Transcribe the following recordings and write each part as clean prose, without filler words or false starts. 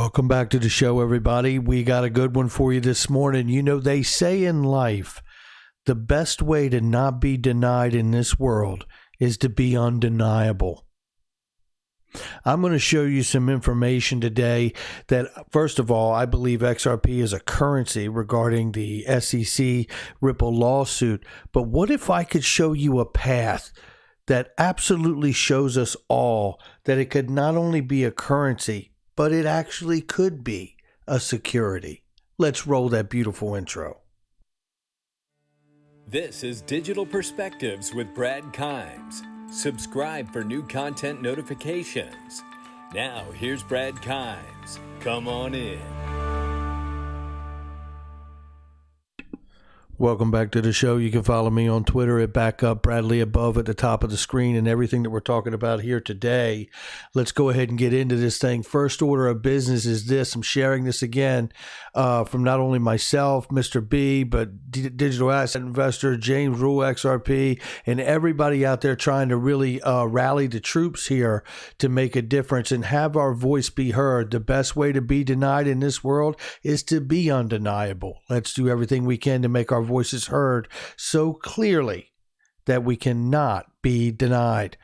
Welcome back to the show, everybody. We got a good one for you this morning. You know, they say in life, the best way to not be denied in this world is to be undeniable. I'm going to show you some information today that, first of all, I believe XRP is a currency regarding the SEC Ripple lawsuit. But what if I could show you a path that absolutely shows us all that it could not only be a currency, but it actually could be a security? Let's roll that beautiful intro. This is Digital Perspectives with Brad Kimes. Subscribe for new content notifications. Now, here's Brad Kimes. Come on in. Welcome back to the show. You can follow me on Twitter at BackupBradley above at the top of the screen, and everything that we're talking about here today. Let's go ahead and get into this thing. First order of business is this. I'm sharing this again from not only myself, Mr. B, but digital asset investor, James Rule, XRP, and everybody out there trying to really rally the troops here to make a difference and have our voice be heard. The best way to be denied in this world is to be undeniable. Let's do everything we can to make our voices heard so clearly that we cannot be denied.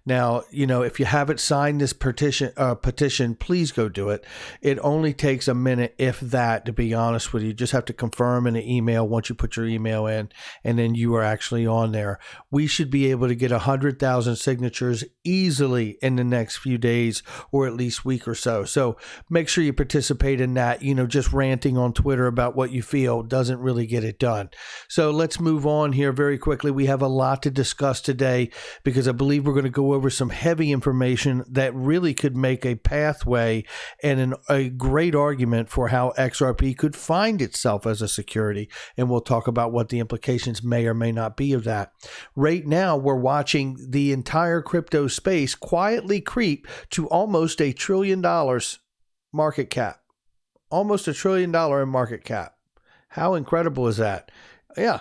Now, you know, if you haven't signed this petition, please go do it. It only takes a minute, if that, to be honest with you. You just have to confirm in an email once you put your email in, and then you are actually on there. We should be able to get 100,000 signatures easily in the next few days, or at least week or so. So make sure you participate in that. You know, just ranting on Twitter about what you feel doesn't really get it done. So let's move on here very quickly. We have a lot to discuss today because I believe we're going to go over some heavy information that really could make a pathway and a great argument for how XRP could find itself as a security. And we'll talk about what the implications may or may not be of that. Right now, we're watching the entire crypto space quietly creep to almost $1 trillion market cap. Almost $1 trillion in market cap. How incredible is that? Yeah.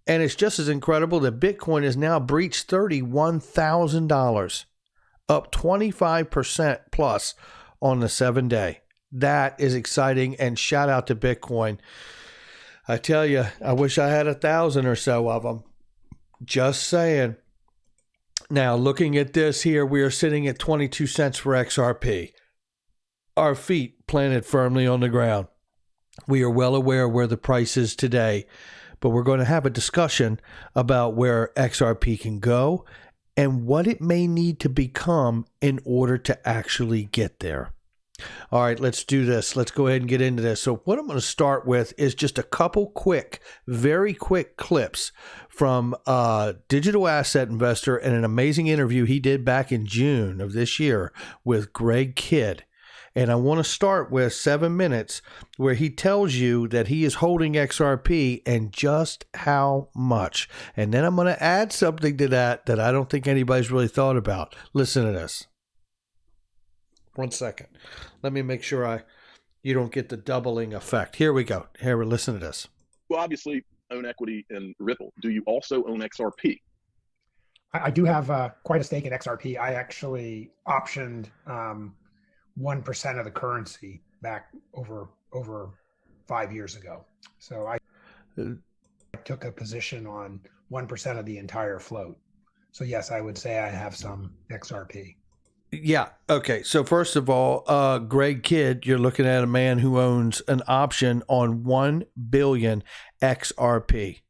And it's just as incredible that Bitcoin has now breached $31,000, up 25% plus on the 7-day. That is exciting, and shout out to Bitcoin. I tell you, I wish I had 1,000 or so of them. Just saying. Now, looking at this here, we are sitting at 22 cents for XRP. Our feet planted firmly on the ground. We are well aware where the price is today. But we're going to have a discussion about where XRP can go and what it may need to become in order to actually get there. All right, let's do this. Let's go ahead and get into this. So what I'm going to start with is just a couple quick, very quick clips from a digital asset investor and an amazing interview he did back in June of this year with Greg Kidd. And I want to start with 7 minutes where he tells you that he is holding XRP and just how much. And then I'm going to add something to that I don't think anybody's really thought about. Listen to this. 1 second. Let me make sure you don't get the doubling effect. Here we go. Here, listen to this. You obviously own equity in Ripple. Do you also own XRP? I do have quite a stake in XRP. I actually optioned 1% of the currency back over 5 years ago. So I took a position on 1% of the entire float. So yes, I would say I have some XRP. Yeah. Okay. So first of all, Greg Kidd, you're looking at a man who owns an option on 1 billion XRP.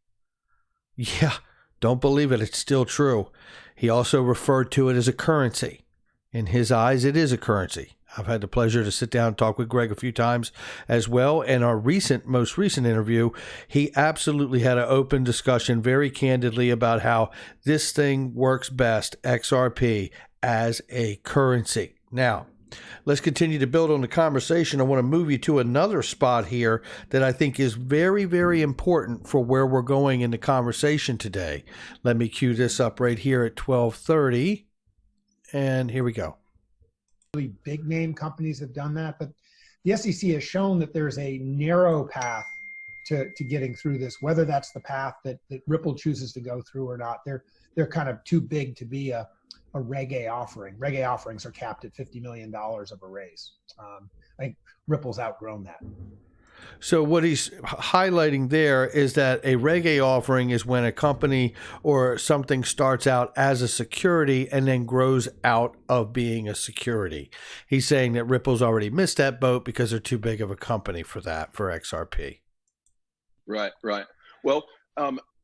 Yeah. Don't believe it. It's still true. He also referred to it as a currency. In his eyes, it is a currency. I've had the pleasure to sit down and talk with Greg a few times as well. And our most recent interview, he absolutely had an open discussion very candidly about how this thing works best, XRP, as a currency. Now, let's continue to build on the conversation. I want to move you to another spot here that I think is very, very important for where we're going in the conversation today. Let me cue this up right here at 12:30. And here we go. Really big name companies have done that, but the SEC has shown that there's a narrow path to getting through this, whether that's the path that Ripple chooses to go through or not. They're kind of too big to be a Reg A offering. Reg A offerings are capped at $50 million of a raise. I think Ripple's outgrown that. So what he's highlighting there is that a Reg A offering is when a company or something starts out as a security and then grows out of being a security. He's saying that Ripple's already missed that boat because they're too big of a company for that, for XRP. Right. Well,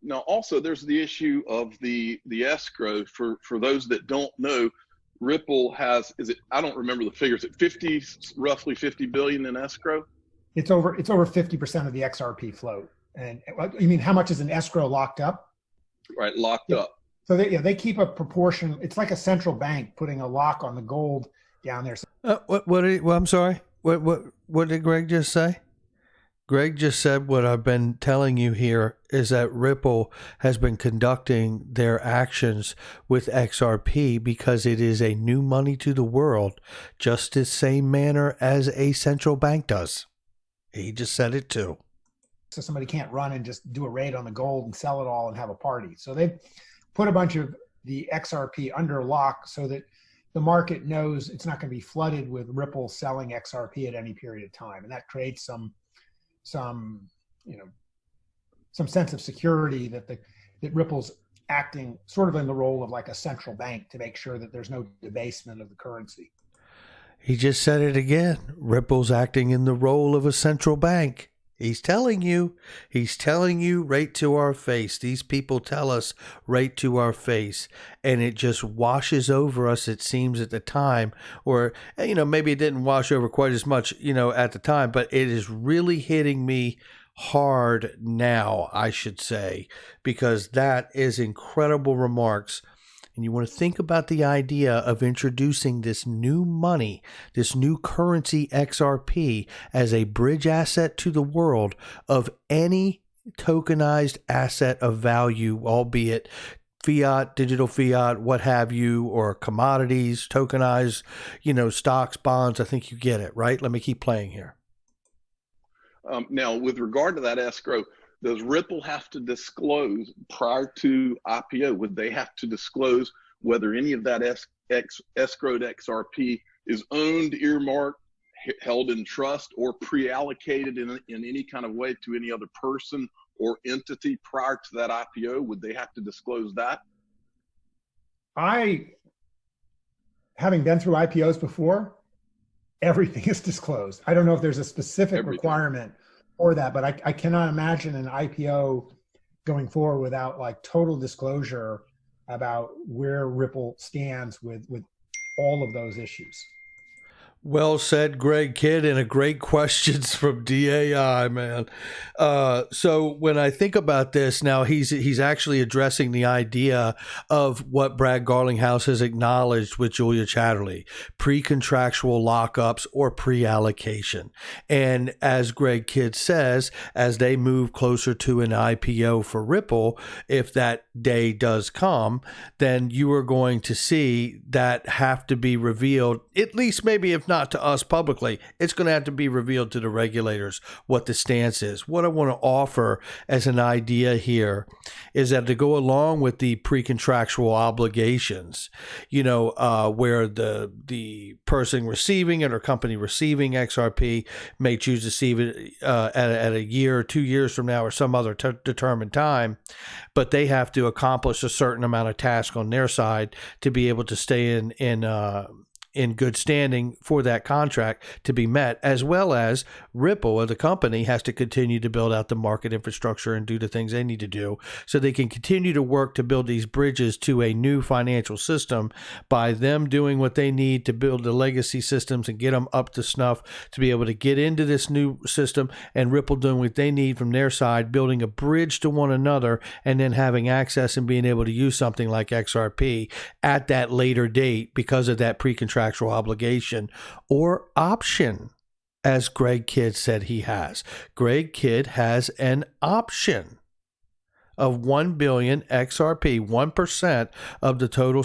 now also there's the issue of the escrow. For those that don't know, Ripple has, I don't remember the figures, roughly 50 billion in escrow? It's over 50% of the XRP float. And you mean how much is an escrow locked up? Right, locked up. So they keep a proportion. It's like a central bank putting a lock on the gold down there. I'm sorry. What did Greg just say? Greg just said what I've been telling you here is that Ripple has been conducting their actions with XRP because it is a new money to the world, just the same manner as a central bank does. He just said it too. So somebody can't run and just do a raid on the gold and sell it all and have a party. So they've put a bunch of the XRP under lock so that the market knows it's not going to be flooded with Ripple selling XRP at any period of time. And that creates some sense of security that Ripple's acting sort of in the role of like a central bank to make sure that there's no debasement of the currency. He just said it again. Ripple's acting in the role of a central bank. He's telling you right to our face. These people tell us right to our face, and it just washes over us, it seems, at the time. Or, maybe it didn't wash over quite as much, at the time, but it is really hitting me hard now, I should say, because that is incredible remarks. And you want to think about the idea of introducing this new money, this new currency XRP as a bridge asset to the world of any tokenized asset of value, albeit fiat, digital fiat, what have you, or commodities, tokenized, stocks, bonds. I think you get it, right? Let me keep playing here. Now, with regard to that escrow, does Ripple have to disclose prior to IPO? Would they have to disclose whether any of that escrowed XRP is owned, earmarked, held in trust, or pre-allocated in any kind of way to any other person or entity prior to that IPO? Would they have to disclose that? Having been through IPOs before, everything is disclosed. I don't know if there's a specific requirement for that, but I cannot imagine an IPO going forward without like total disclosure about where Ripple stands with all of those issues. Well said, Greg Kidd, and a great questions from DAI, man. So when I think about this now, he's actually addressing the idea of what Brad Garlinghouse has acknowledged with Julia Chatterley, pre-contractual lockups or pre-allocation. And as Greg Kidd says, as they move closer to an IPO for Ripple, if that day does come, then you are going to see that have to be revealed, at least maybe if not to us publicly, it's going to have to be revealed to the regulators what the stance is. What I want to offer as an idea here is that to go along with the pre-contractual obligations, where the person receiving it or company receiving XRP may choose to receive it at a year or 2 years from now or some other determined time, but they have to accomplish a certain amount of task on their side to be able to stay in good standing for that contract to be met, as well as Ripple, or the company, has to continue to build out the market infrastructure and do the things they need to do so they can continue to work to build these bridges to a new financial system by them doing what they need to build the legacy systems and get them up to snuff to be able to get into this new system, and Ripple doing what they need from their side, building a bridge to one another, and then having access and being able to use something like XRP at that later date because of that pre-contractual obligation or option, as Greg Kidd said he has. Greg Kidd has an option of 1 billion XRP, 1% of the total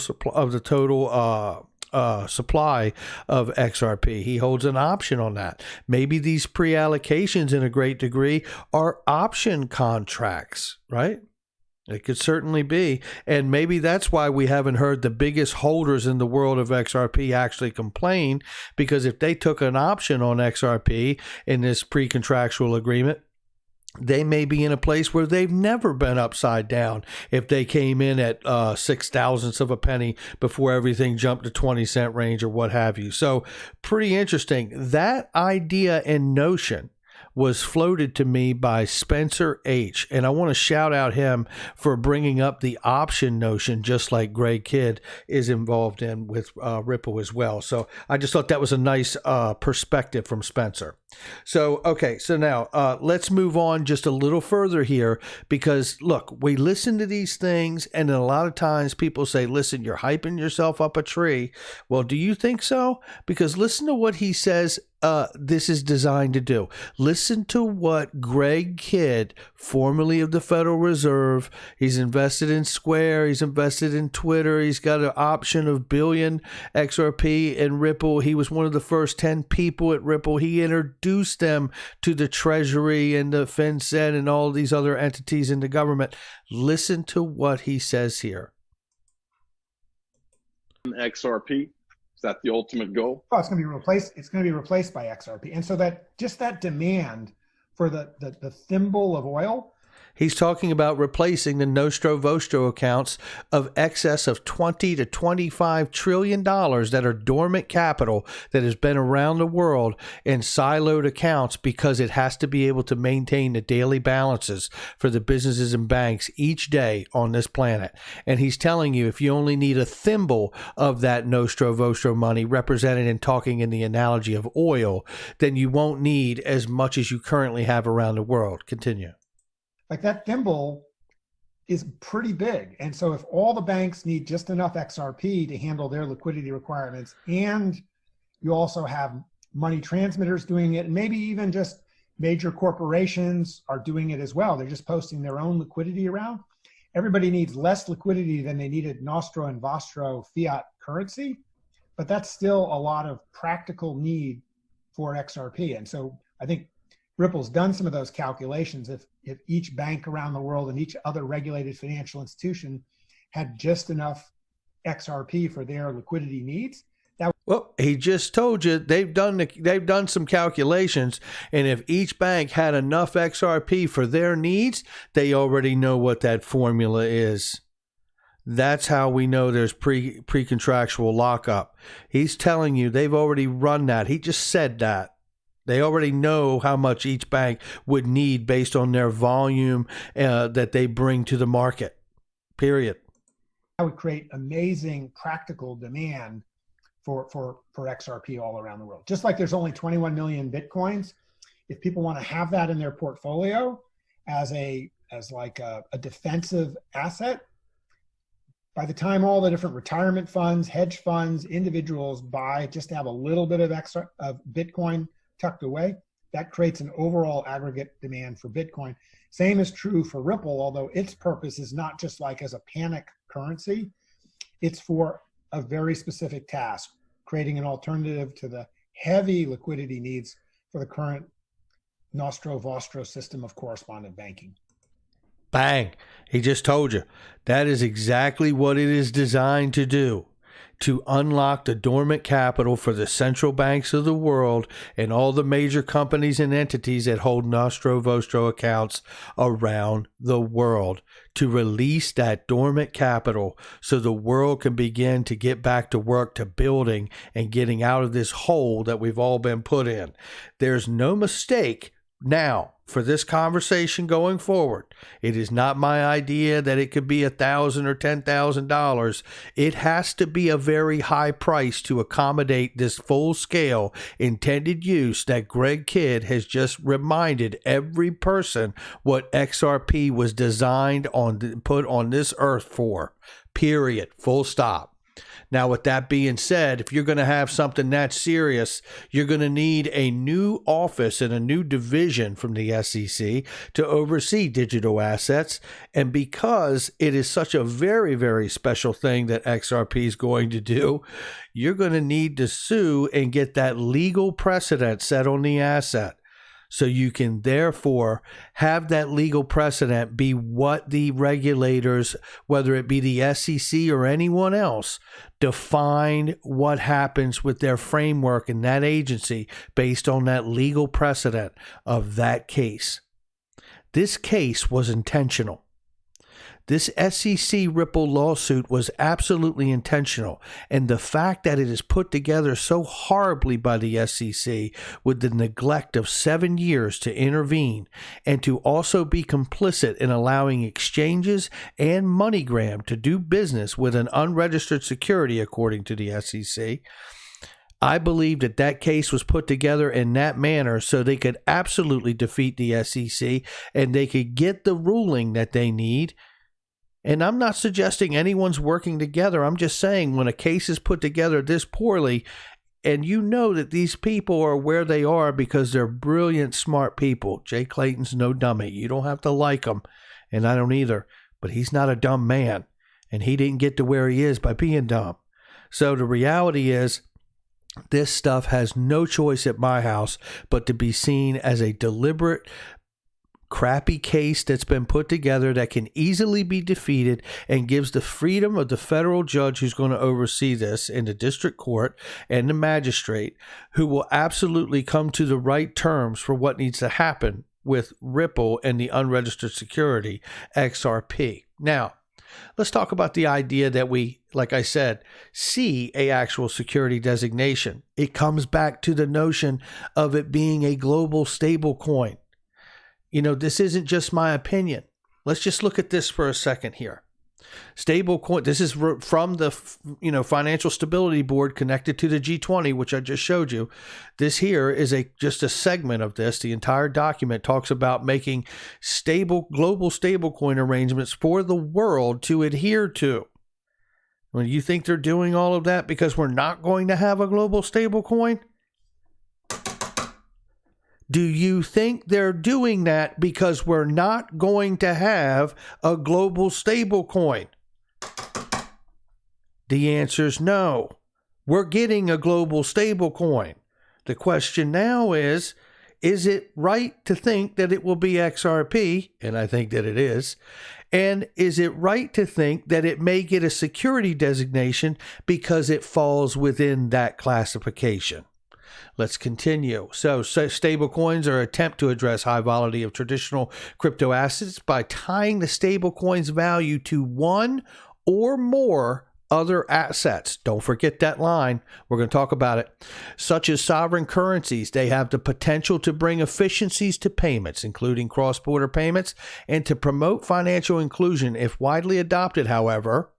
supply of XRP. He holds an option on that. Maybe these pre-allocations in a great degree are option contracts, right? It could certainly be. And maybe that's why we haven't heard the biggest holders in the world of XRP actually complain, because if they took an option on XRP in this pre-contractual agreement, they may be in a place where they've never been upside down if they came in at 0.006 of a penny before everything jumped to 20-cent range or what have you. So pretty interesting. That idea and notion was floated to me by Spencer H. And I want to shout out him for bringing up the option notion, just like Greg Kidd is involved in with Ripple as well. So I just thought that was a nice perspective from Spencer. So, okay, so now let's move on just a little further here, because look, we listen to these things and then a lot of times people say, listen, you're hyping yourself up a tree. Well, do you think so? Because listen to what he says this is designed to do. Listen to what Greg Kidd, formerly of the Federal Reserve, he's invested in Square, he's invested in Twitter, he's got an option of billion XRP in Ripple. He was one of the first 10 people at Ripple. He introduced them to the Treasury and the FinCEN and all these other entities in the government. Listen to what he says here. XRP. Is that the ultimate goal? Oh, it's going to be replaced. It's going to be replaced by XRP, and so that just that demand for the thimble of oil. He's talking about replacing the Nostro Vostro accounts of excess of $20 to $25 trillion that are dormant capital that has been around the world in siloed accounts, because it has to be able to maintain the daily balances for the businesses and banks each day on this planet. And he's telling you, if you only need a thimble of that Nostro Vostro money represented and talking in the analogy of oil, then you won't need as much as you currently have around the world. Continue. Like that thimble is pretty big. And so if all the banks need just enough XRP to handle their liquidity requirements, and you also have money transmitters doing it, and maybe even just major corporations are doing it as well, they're just posting their own liquidity around. Everybody needs less liquidity than they needed Nostro and Vostro fiat currency, but that's still a lot of practical need for XRP. And so I think Ripple's done some of those calculations. If each bank around the world and each other regulated financial institution had just enough XRP for their liquidity needs, well, he just told you they've done some calculations, and if each bank had enough XRP for their needs, they already know what that formula is. That's how we know there's pre-contractual lockup. He's telling you they've already run that. He just said that. They already know how much each bank would need based on their volume that they bring to the market, period. That would create amazing practical demand for XRP all around the world. Just like there's only 21 million Bitcoins, if people want to have that in their portfolio as like a defensive asset, by the time all the different retirement funds, hedge funds, individuals buy just to have a little bit of extra of Bitcoin tucked away, that creates an overall aggregate demand for Bitcoin. Same is true for Ripple, although its purpose is not just like as a panic currency. It's for a very specific task, creating an alternative to the heavy liquidity needs for the current Nostro Vostro system of correspondent banking. Bang. He just told you. That is exactly what it is designed to do. To unlock the dormant capital for the central banks of the world and all the major companies and entities that hold Nostro Vostro accounts around the world, to release that dormant capital so the world can begin to get back to work, to building and getting out of this hole that we've all been put in. There's no mistake now for this conversation going forward. It is not my idea that it could be $1,000 or $10,000. It has to be a very high price to accommodate this full scale intended use that Greg Kidd has just reminded every person what XRP was designed put on this earth for. Period. Full stop. Now, with that being said, if you're going to have something that serious, you're going to need a new office and a new division from the SEC to oversee digital assets. And because it is such a very, very special thing that XRP is going to do, you're going to need to sue and get that legal precedent set on the asset. So you can therefore have that legal precedent be what the regulators, whether it be the SEC or anyone else, define what happens with their framework in that agency based on that legal precedent of that case. This case was intentional. This SEC Ripple lawsuit was absolutely intentional, and the fact that it is put together so horribly by the SEC with the neglect of 7 years to intervene and to also be complicit in allowing exchanges and MoneyGram to do business with an unregistered security, according to the SEC, I believe that that case was put together in that manner so they could absolutely defeat the SEC and they could get the ruling that they need. And I'm not suggesting anyone's working together. I'm just saying when a case is put together this poorly, and you know that these people are where they are because they're brilliant, smart people. Jay Clayton's no dummy. You don't have to like him, and I don't either. But he's not a dumb man, and he didn't get to where he is by being dumb. So the reality is, this stuff has no choice at my house but to be seen as a deliberate, crappy case that's been put together that can easily be defeated and gives the freedom of the federal judge who's going to oversee this in the district court and the magistrate who will absolutely come to the right terms for what needs to happen with Ripple and the unregistered security XRP. Now, let's talk about the idea that we, like I said, see a actual security designation. It comes back to the notion of it being a global stable coin. You know, this isn't just my opinion. Let's just look at this for a second here. Stablecoin, this is from the Financial Stability Board connected to the G20, which I just showed you. This here is just a segment of this. The entire document talks about making global stablecoin arrangements for the world to adhere to. When you think they're doing all of that because we're not going to have a global stablecoin? Do you think they're doing that because we're not going to have a global stablecoin? The answer is no. We're getting a global stablecoin. The question now is it right to think that it will be XRP? And I think that it is. And is it right to think that it may get a security designation because it falls within that classification? Let's continue. So stablecoins are an attempt to address high volatility of traditional crypto assets by tying the stablecoin's value to one or more other assets. Don't forget that line. We're going to talk about it. Such as sovereign currencies, they have the potential to bring efficiencies to payments, including cross-border payments, and to promote financial inclusion. If widely adopted, however,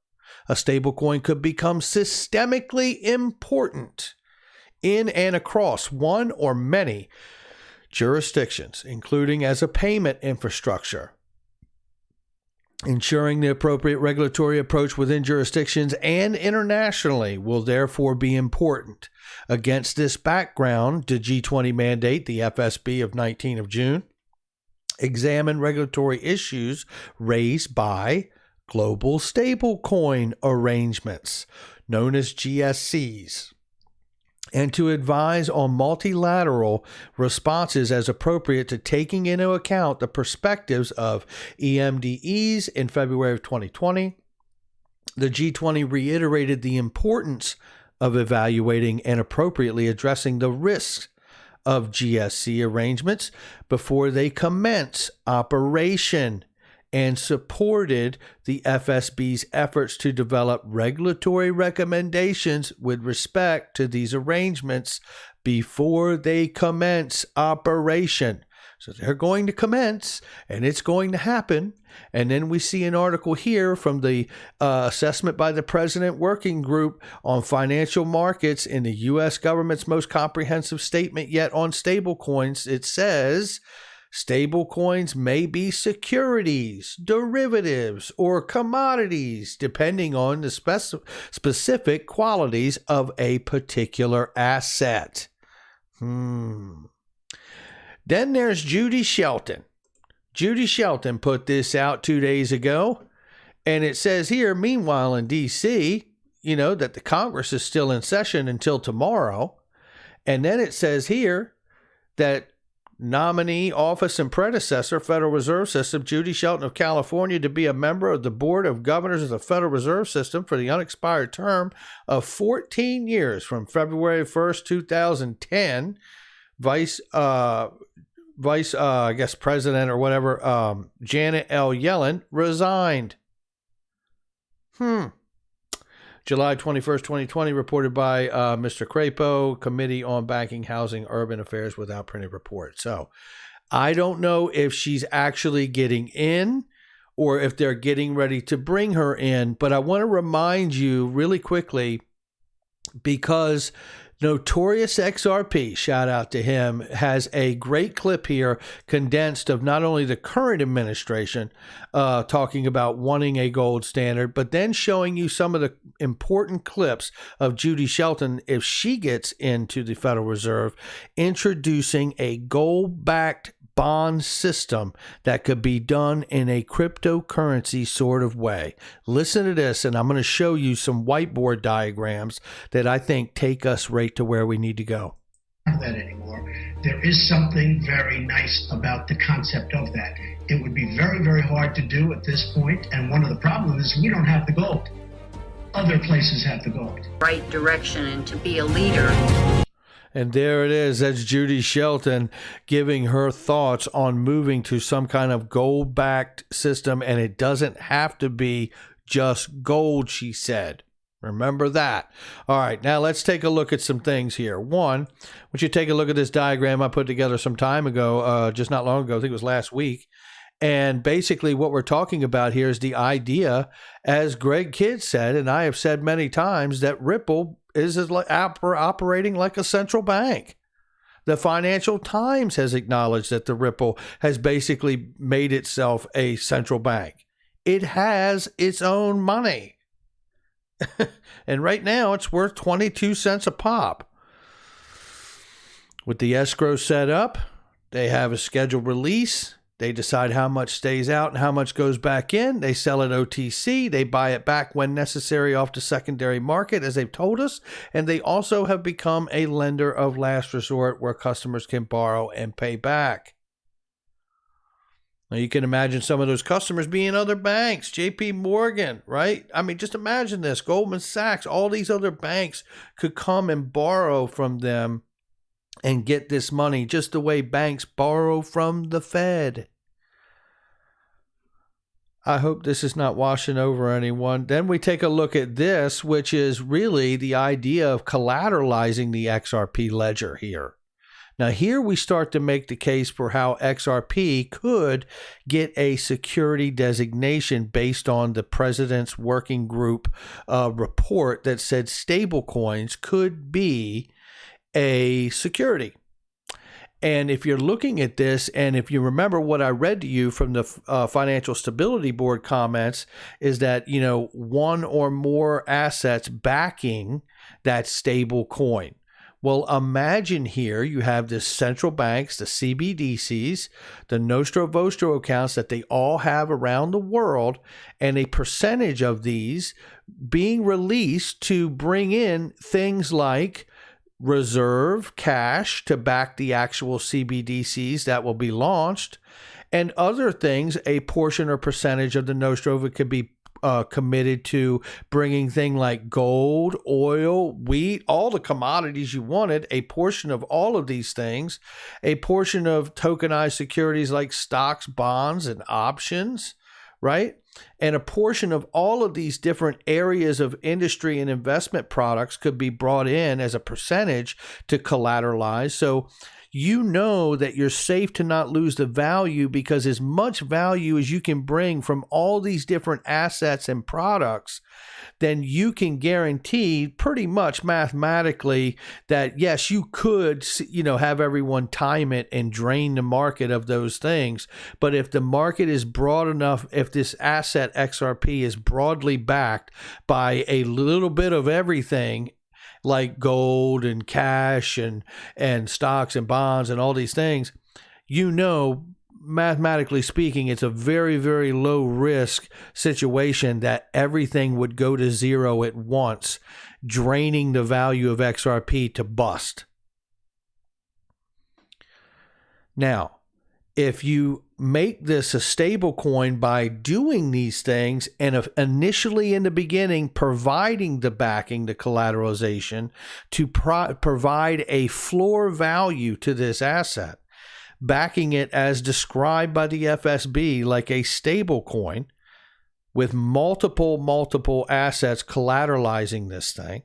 a stablecoin could become systemically important in and across one or many jurisdictions, including as a payment infrastructure. Ensuring the appropriate regulatory approach within jurisdictions and internationally will therefore be important. Against this background, the G20 mandate, the FSB of 19 of June, examine regulatory issues raised by global stablecoin arrangements, known as GSCs, and to advise on multilateral responses as appropriate to taking into account the perspectives of EMDEs in February of 2020. The G20 reiterated the importance of evaluating and appropriately addressing the risks of GSC arrangements before they commence operation, and supported the FSB's efforts to develop regulatory recommendations with respect to these arrangements before they commence operation. So they're going to commence, and it's going to happen. And then we see an article here from the assessment by the President Working Group on Financial Markets in the U.S. government's most comprehensive statement yet on stablecoins. It says, stablecoins may be securities, derivatives, or commodities, depending on the specific qualities of a particular asset. Then there's Judy Shelton. Judy Shelton put this out 2 days ago, and it says here, meanwhile in D.C., that the Congress is still in session until tomorrow. And then it says here that nominee office and predecessor, Federal Reserve System, Judy Shelton of California, to be a member of the Board of Governors of the Federal Reserve System for the unexpired term of 14 years from February 1st, 2010. Vice, I guess, President or whatever, Janet L. Yellen resigned. July 21st, 2020, reported by Mr. Crapo, Committee on Banking, Housing, Urban Affairs, without printed report. So I don't know if she's actually getting in or if they're getting ready to bring her in, but I want to remind you really quickly, because Notorious XRP, shout out to him, has a great clip here condensed of not only the current administration talking about wanting a gold standard, but then showing you some of the important clips of Judy Shelton, if she gets into the Federal Reserve, introducing a gold-backed bond system that could be done in a cryptocurrency sort of way. Listen to this, and I'm going to show you some whiteboard diagrams that I think take us right to where we need to go. That anymore. There is something very nice about the concept of that. It would be very, very hard to do at this point, and one of the problems is we don't have the gold. Other places have the gold. Right direction and to be a leader. And there it is. That's Judy Shelton giving her thoughts on moving to some kind of gold-backed system. And it doesn't have to be just gold, she said. Remember that. All right, now let's take a look at some things here. One, once you take a look at this diagram I put together some time ago, just not long ago, I think it was last week. And basically what we're talking about here is the idea, as Greg Kidd said, and I have said many times, that Ripple is operating like a central bank. The Financial Times has acknowledged that the Ripple has basically made itself a central bank. It has its own money. And right now it's worth 22 cents a pop. With the escrow set up, they have a scheduled release. They decide how much stays out and how much goes back in. They sell it OTC. They buy it back when necessary off the secondary market, as they've told us. And they also have become a lender of last resort where customers can borrow and pay back. Now, you can imagine some of those customers being other banks, JP Morgan, right? I mean, just imagine this. Goldman Sachs, all these other banks could come and borrow from them and get this money just the way banks borrow from the Fed. I hope this is not washing over anyone. Then we take a look at this, which is really the idea of collateralizing the XRP ledger here. Now, here we start to make the case for how XRP could get a security designation based on the president's working group report that said stablecoins could be a security. And if you're looking at this, and if you remember what I read to you from the Financial Stability Board comments, is that, one or more assets backing that stable coin. Well, imagine here you have the central banks, the CBDCs, the Nostro Vostro accounts that they all have around the world, and a percentage of these being released to bring in things like reserve cash to back the actual CBDCs that will be launched, and other things. A portion or percentage of the Nostro could be committed to bringing things like gold, oil, wheat, all the commodities you wanted, a portion of all of these things, a portion of tokenized securities like stocks, bonds, and options, right? And a portion of all of these different areas of industry and investment products could be brought in as a percentage to collateralize. So you know that you're safe to not lose the value, because as much value as you can bring from all these different assets and products, then you can guarantee pretty much mathematically that, yes, you could, have everyone time it and drain the market of those things. But if the market is broad enough, if this asset XRP is broadly backed by a little bit of everything, like gold and cash and stocks and bonds and all these things, mathematically speaking, it's a very, very low risk situation that everything would go to zero at once, draining the value of XRP to bust. Now, if you make this a stable coin by doing these things and initially in the beginning providing the backing, the collateralization to provide a floor value to this asset, backing it as described by the FSB like a stable coin with multiple assets collateralizing this thing,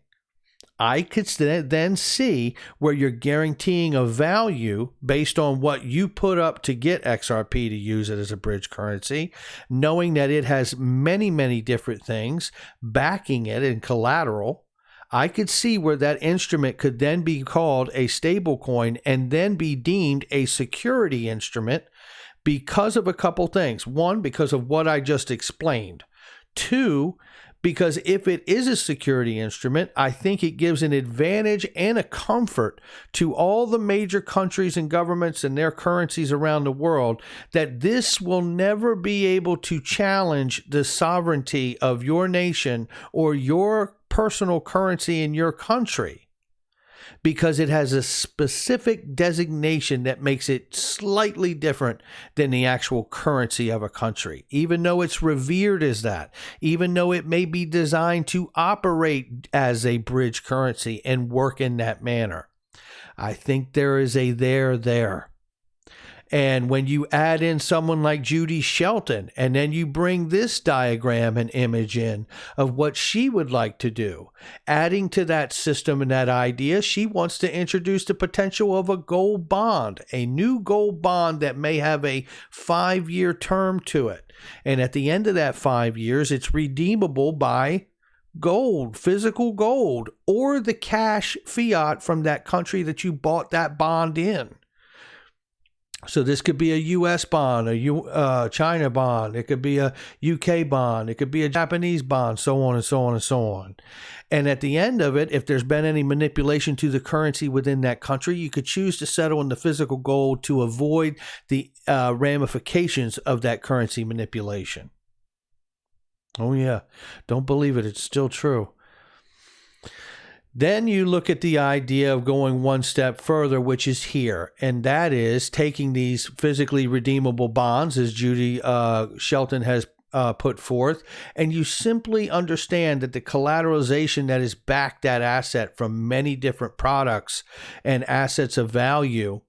I could then see where you're guaranteeing a value based on what you put up to get XRP to use it as a bridge currency, knowing that it has many different things backing it in collateral. I could see where that instrument could then be called a stable coin and then be deemed a security instrument because of a couple things. One, because of what I just explained. Two, because if it is a security instrument, I think it gives an advantage and a comfort to all the major countries and governments and their currencies around the world that this will never be able to challenge the sovereignty of your nation or your personal currency in your country, because it has a specific designation that makes it slightly different than the actual currency of a country, even though it's revered as that, even though it may be designed to operate as a bridge currency and work in that manner. I think there is a there. And when you add in someone like Judy Shelton, and then you bring this diagram and image in of what she would like to do, adding to that system and that idea, she wants to introduce the potential of a gold bond, a new gold bond that may have a 5-year term to it. And at the end of that 5 years, it's redeemable by gold, physical gold, or the cash fiat from that country that you bought that bond in. So this could be a U.S. bond, a China bond. It could be a U.K. bond. It could be a Japanese bond, so on and so on and so on. And at the end of it, if there's been any manipulation to the currency within that country, you could choose to settle in the physical gold to avoid the ramifications of that currency manipulation. Oh, yeah. Don't believe it. It's still true. Then you look at the idea of going one step further, which is here, and that is taking these physically redeemable bonds, as Judy Shelton has put forth, and you simply understand that the collateralization that is backed that asset from many different products and assets of value,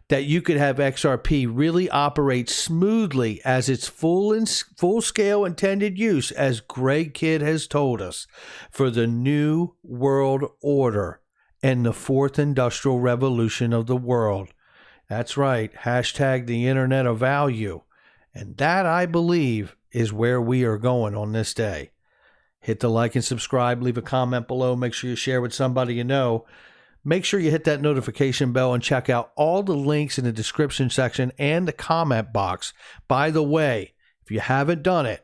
that you could have XRP really operate smoothly as its full-scale intended use, as Greg Kidd has told us, for the new world order and the fourth industrial revolution of the world. That's right, hashtag the Internet of Value. And that, I believe, is where we are going on this day. Hit the like and subscribe, leave a comment below, make sure you share with somebody you know. Make sure you hit that notification bell and check out all the links in the description section and the comment box. By the way, if you haven't done it,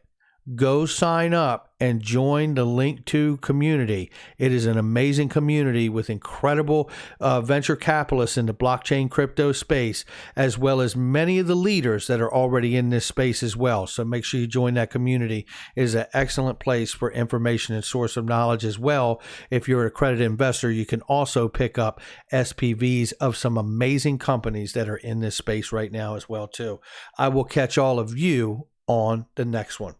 go sign up and join the Link 2 community. It is an amazing community with incredible venture capitalists in the blockchain crypto space, as well as many of the leaders that are already in this space as well. So make sure you join that community. It is an excellent place for information and source of knowledge as well. If you're an accredited investor, you can also pick up SPVs of some amazing companies that are in this space right now as well too. I will catch all of you on the next one.